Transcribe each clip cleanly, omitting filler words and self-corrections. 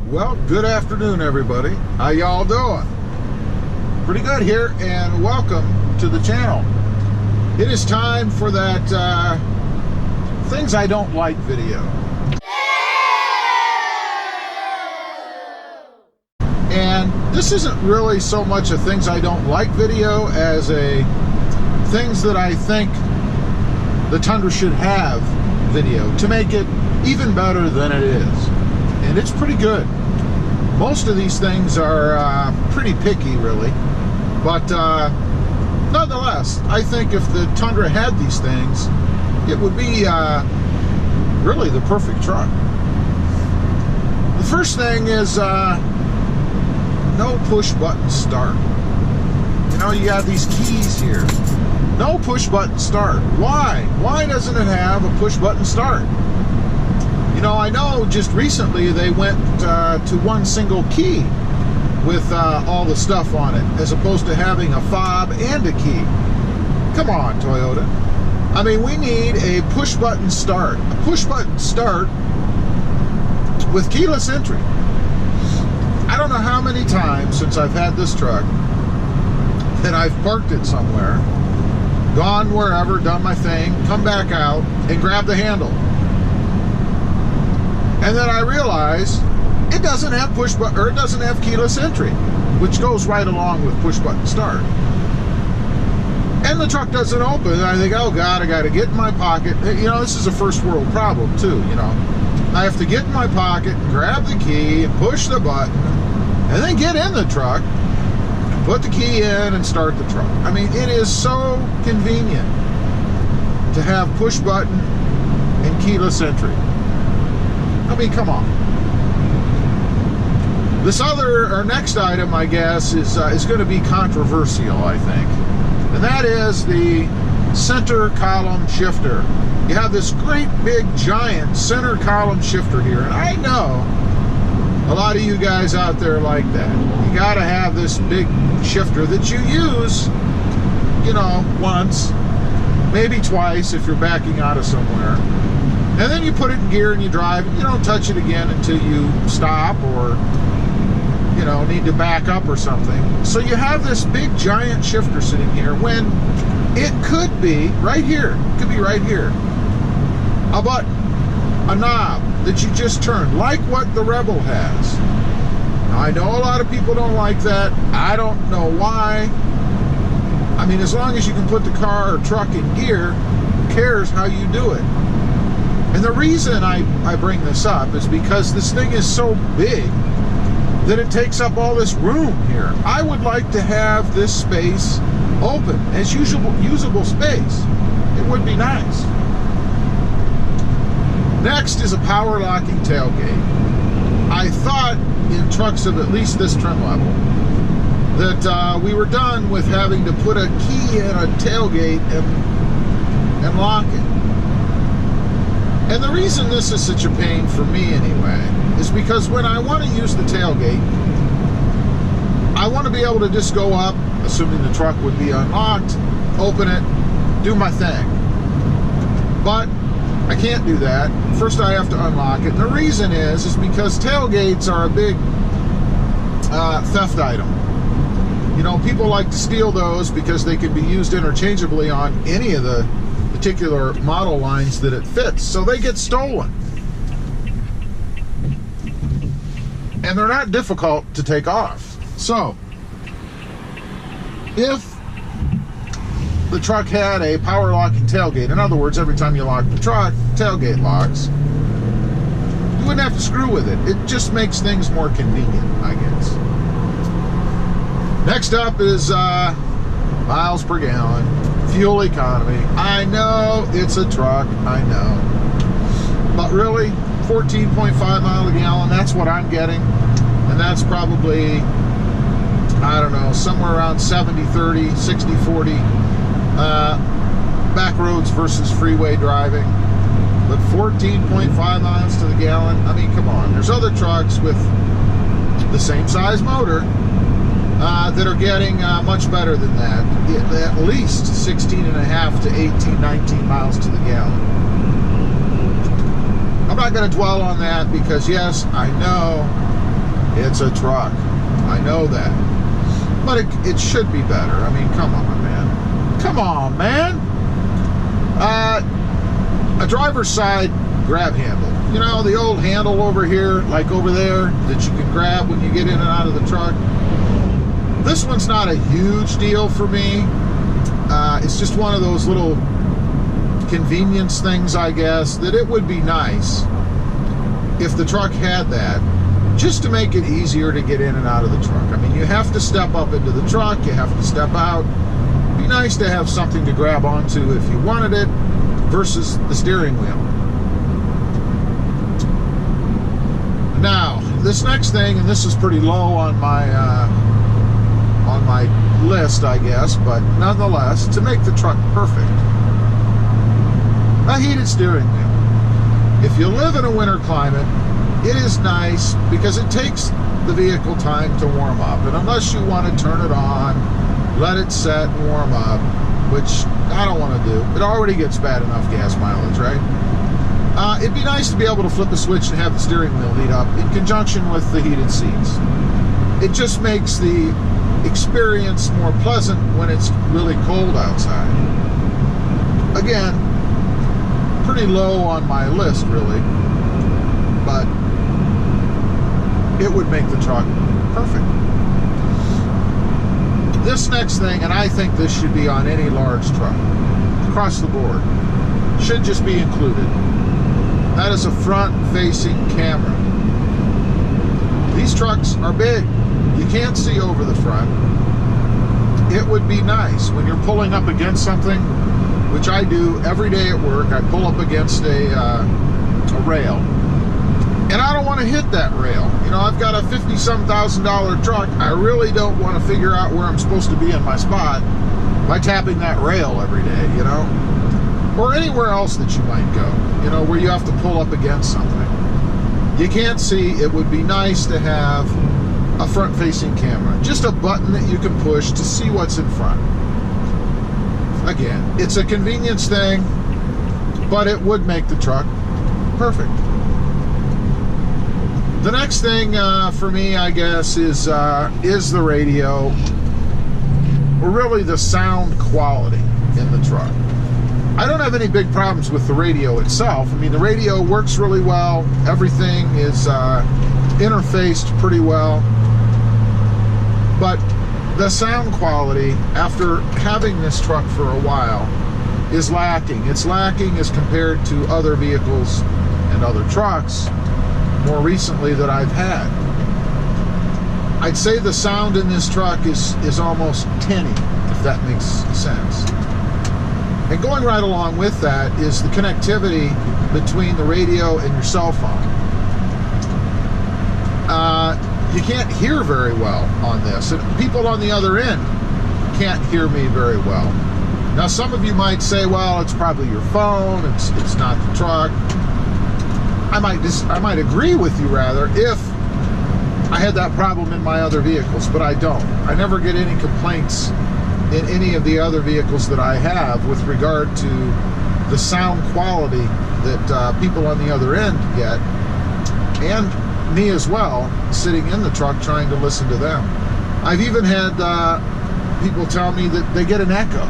Well, good afternoon, everybody. How y'all doing? Pretty good here, and welcome to the channel. It is time for that things I don't like video. And this isn't really so much a things I don't like video as a things that I think the Tundra should have video to make it even better than it is. And it's pretty good. Most of these things are pretty picky, really. But nonetheless, I think if the Tundra had these things, it would be really the perfect truck. The first thing is no push-button start. You know, you got these keys here. No push-button start. Why? Why doesn't it have a push-button start? You know, I know just recently they went to one single key with all the stuff on it, as opposed to having a fob and a key. Come on, Toyota. I mean, we need a push-button start. A push-button start with keyless entry. I don't know how many times since I've had this truck that I've parked it somewhere, gone wherever, done my thing, come back out, and grab the handle. And then I realize it doesn't have it doesn't have keyless entry, which goes right along with push button start. And the truck doesn't open. And I think, oh God, I got to get in my pocket. You know, this is a first world problem too. You know, I have to get in my pocket, grab the key, and push the button, and then get in the truck, put the key in, and start the truck. I mean, it is so convenient to have push button and keyless entry. I mean, come on. This our next item, I guess, is going to be controversial, I think. And that is the center column shifter. You have this great big giant center column shifter here. And I know a lot of you guys out there like that. You got to have this big shifter that you use, you know, once, maybe twice if you're backing out of somewhere. And then you put it in gear and you drive, and you don't touch it again until you stop or, you know, need to back up or something. So you have this big giant shifter sitting here when it could be right here. It could be right here. A button, a knob that you just turn, like what the Rebel has. Now, I know a lot of people don't like that. I don't know why. I mean, as long as you can put the car or truck in gear, who cares how you do it? And the reason I bring this up is because this thing is so big that it takes up all this room here. I would like to have this space open as usable space. It would be nice. Next is a power locking tailgate. I thought in trucks of at least this trim level that we were done with having to put a key in a tailgate and lock it. And the reason this is such a pain for me anyway is because when I want to use the tailgate, I want to be able to just go up, assuming the truck would be unlocked, open it, do my thing. But I can't do that. First I have to unlock it. And the reason is because tailgates are a big theft item. You know, people like to steal those because they can be used interchangeably on any of the particular model lines that it fits, so they get stolen. And they're not difficult to take off. So if the truck had a power locking tailgate, in other words, every time you lock the truck, tailgate locks, you wouldn't have to screw with it. It just makes things more convenient, I guess. Next up is miles per gallon. Fuel economy. I know it's a truck, I know. But really, 14.5 miles a gallon, that's what I'm getting. And that's probably, I don't know, somewhere around 70-30, 60-40 back roads versus freeway driving. But 14.5 miles to the gallon, I mean, come on. There's other trucks with the same size motor that are getting much better than that, at least 16.5 to 18, 19 miles to the gallon. I'm not going to dwell on that because, yes, I know It's a truck. I know that. But it should be better. I mean, come on, man. Come on, man. A driver's side grab handle. You know, the old handle over here, like over there, that you can grab when you get in and out of the truck. This one's not a huge deal for me. It's just one of those little convenience things, I guess, that it would be nice if the truck had that, just to make it easier to get in and out of the truck. I mean, you have to step up into the truck, you have to step out. It'd be nice to have something to grab onto if you wanted it, versus the steering wheel. Now, this next thing, and this is pretty low on my list, I guess, but nonetheless, to make the truck perfect, a heated steering wheel. If you live in a winter climate, it is nice because it takes the vehicle time to warm up, and unless you want to turn it on, let it set and warm up, which I don't want to do. It already gets bad enough gas mileage, right? It'd be nice to be able to flip a switch and have the steering wheel heat up in conjunction with the heated seats. It just makes the experience more pleasant when it's really cold outside. Again, pretty low on my list, really, but it would make the truck perfect. This next thing, and I think this should be on any large truck, across the board, should just be included. That is a front-facing camera. These trucks are big. You can't see over the front. It would be nice when you're pulling up against something, which I do every day at work. I pull up against a rail, and I don't want to hit that rail. You know, I've got a $50-some thousand truck. I really don't want to figure out where I'm supposed to be in my spot by tapping that rail every day, you know, or anywhere else that you might go, you know, where you have to pull up against something. You can't see. It would be nice to have a front-facing camera, just a button that you can push to see what's in front. Again, it's a convenience thing, but it would make the truck perfect. The next thing for me, I guess, is the radio, or really the sound quality in the truck. I don't have any big problems with the radio itself. I mean, the radio works really well. Everything is interfaced pretty well. But the sound quality, after having this truck for a while, is lacking. It's lacking as compared to other vehicles and other trucks more recently that I've had. I'd say the sound in this truck is almost tinny, if that makes sense. And going right along with that is the connectivity between the radio and your cell phone. You can't hear very well on this, and people on the other end can't hear me very well. Now, some of you might say, well, it's probably your phone, it's not the truck. I might agree with you, rather, if I had that problem in my other vehicles, but I don't. I never get any complaints in any of the other vehicles that I have with regard to the sound quality that people on the other end get, and me as well, sitting in the truck trying to listen to them. I've even had people tell me that they get an echo,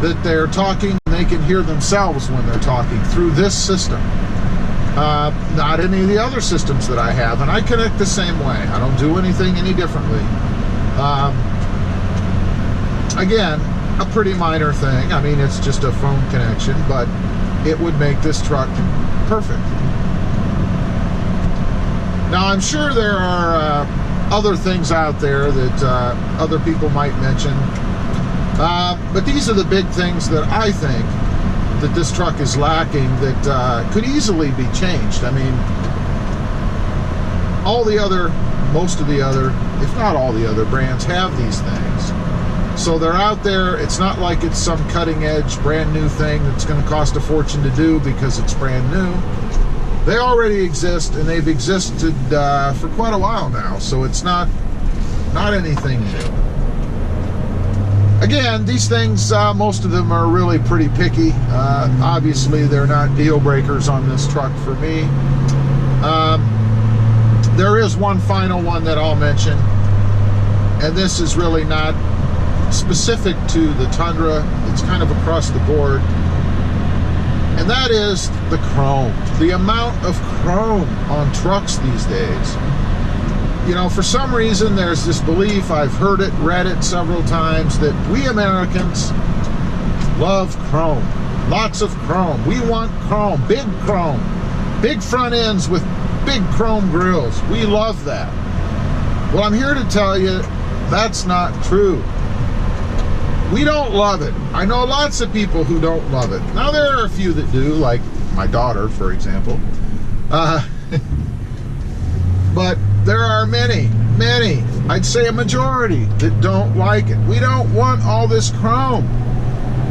that they're talking and they can hear themselves when they're talking through this system. Not any of the other systems that I have, and I connect the same way. I don't do anything any differently. Again, a pretty minor thing. I mean, it's just a phone connection, but it would make this truck perfect. Now, I'm sure there are other things out there that other people might mention, but these are the big things that I think that this truck is lacking that could easily be changed. I mean, most of the other, if not all the other brands have these things. So they're out there. It's not like it's some cutting edge, brand new thing that's going to cost a fortune to do because it's brand new. They already exist, and they've existed for quite a while now, so it's not anything new. Again, these things, most of them are really pretty picky. Obviously, they're not deal breakers on this truck for me. There is one final one that I'll mention, and this is really not specific to the Tundra. It's kind of across the board, and that is the chrome. The amount of chrome on trucks these days. You know, for some reason, there's this belief, I've heard it, read it several times, that we Americans love chrome. Lots of chrome. We want chrome. Big front ends with big chrome grills. We love that. Well, I'm here to tell you that's not true. We don't love it. I know lots of people who don't love it. Now, there are a few that do, like my daughter, for example. But there are many, I'd say a majority, that don't like it. We don't want all this chrome.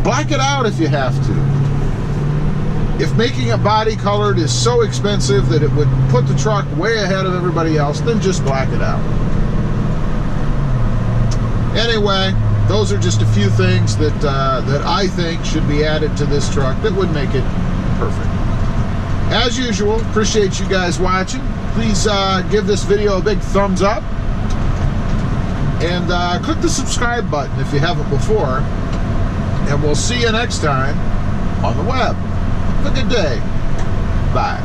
Black it out if you have to. If making it body colored is so expensive that it would put the truck way ahead of everybody else, then just black it out. Anyway, those are just a few things that I think should be added to this truck that would make it perfect. As usual, appreciate you guys watching. Please give this video a big thumbs up. And click the subscribe button if you haven't before. And we'll see you next time on the web. Have a good day. Bye.